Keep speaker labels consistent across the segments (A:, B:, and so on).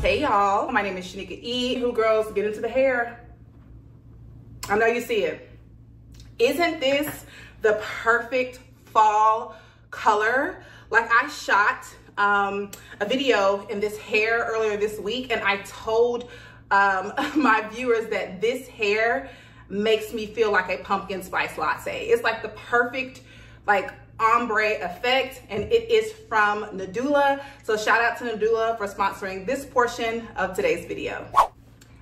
A: Hey y'all, my name is Shanika E. Who girls get into the hair? I know you see it. Isn't this the perfect fall color? Like, I shot a video in this hair earlier this week, and I told my viewers that this hair makes me feel like a pumpkin spice latte. It's like the perfect like ombre effect, and it is from Nadula. So shout out to Nadula for sponsoring this portion of today's video.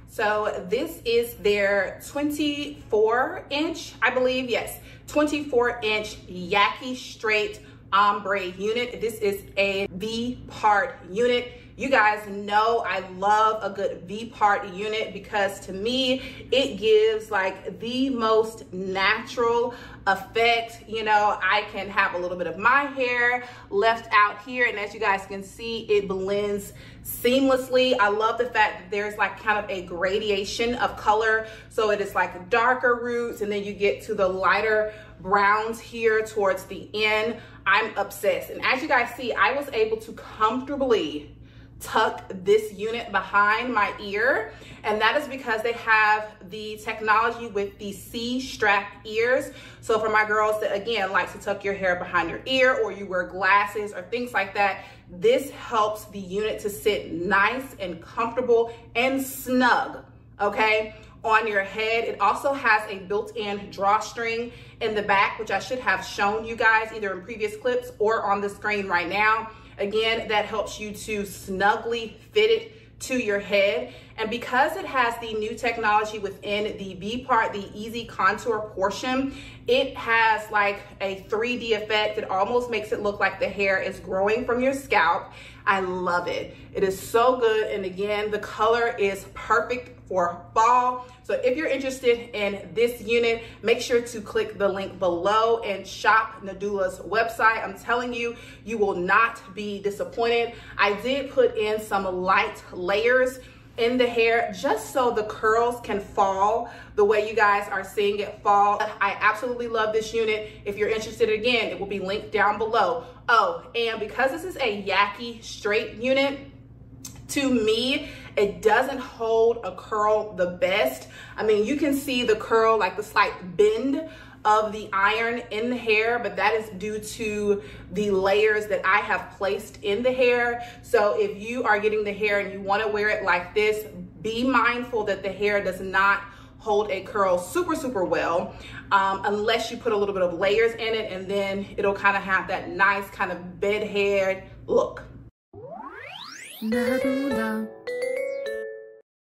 A: So this is their 24-inch, I believe, yes, 24-inch Yaki straight ombre unit. This is a V-part unit. You guys know I love a good V-part unit because to me, it gives like the most natural effect. You know, I can have a little bit of my hair left out here, and as you guys can see, it blends seamlessly. I love the fact that there's like kind of a gradation of color. So it is like darker roots, and then you get to the lighter browns here towards the end. I'm obsessed. And as you guys see, I was able to comfortably tuck this unit behind my ear, and that is because they have the technology with the C-strap ears. So for my girls that again like to tuck your hair behind your ear, or you wear glasses or things like that, this helps the unit to sit nice and comfortable and snug, okay, on your head. It also has a built-in drawstring in the back, which I should have shown you guys either in previous clips or on the screen right now. Again, that helps you to snugly fit it to your head. And because it has the new technology within the V part, the EasiContour portion, it has like a 3D effect. It almost makes it look like the hair is growing from your scalp. I love it. It is so good. And again, the color is perfect for fall. So if you're interested in this unit, make sure to click the link below and shop Nadula's website. I'm telling you, you will not be disappointed. I did put in some light layers in the hair just so the curls can fall the way you guys are seeing it fall. I absolutely love this unit. If you're interested, again, it will be linked down below. Oh, and because this is a Yaki straight unit, to me, it doesn't hold a curl the best. I mean, you can see the curl, like the slight bend of the iron in the hair, but that is due to the layers that I have placed in the hair. So if you are getting the hair and you want to wear it like this, be mindful that the hair does not hold a curl super well, unless you put a little bit of layers in it, and then it'll kind of have that nice kind of bed hair look. Nadula.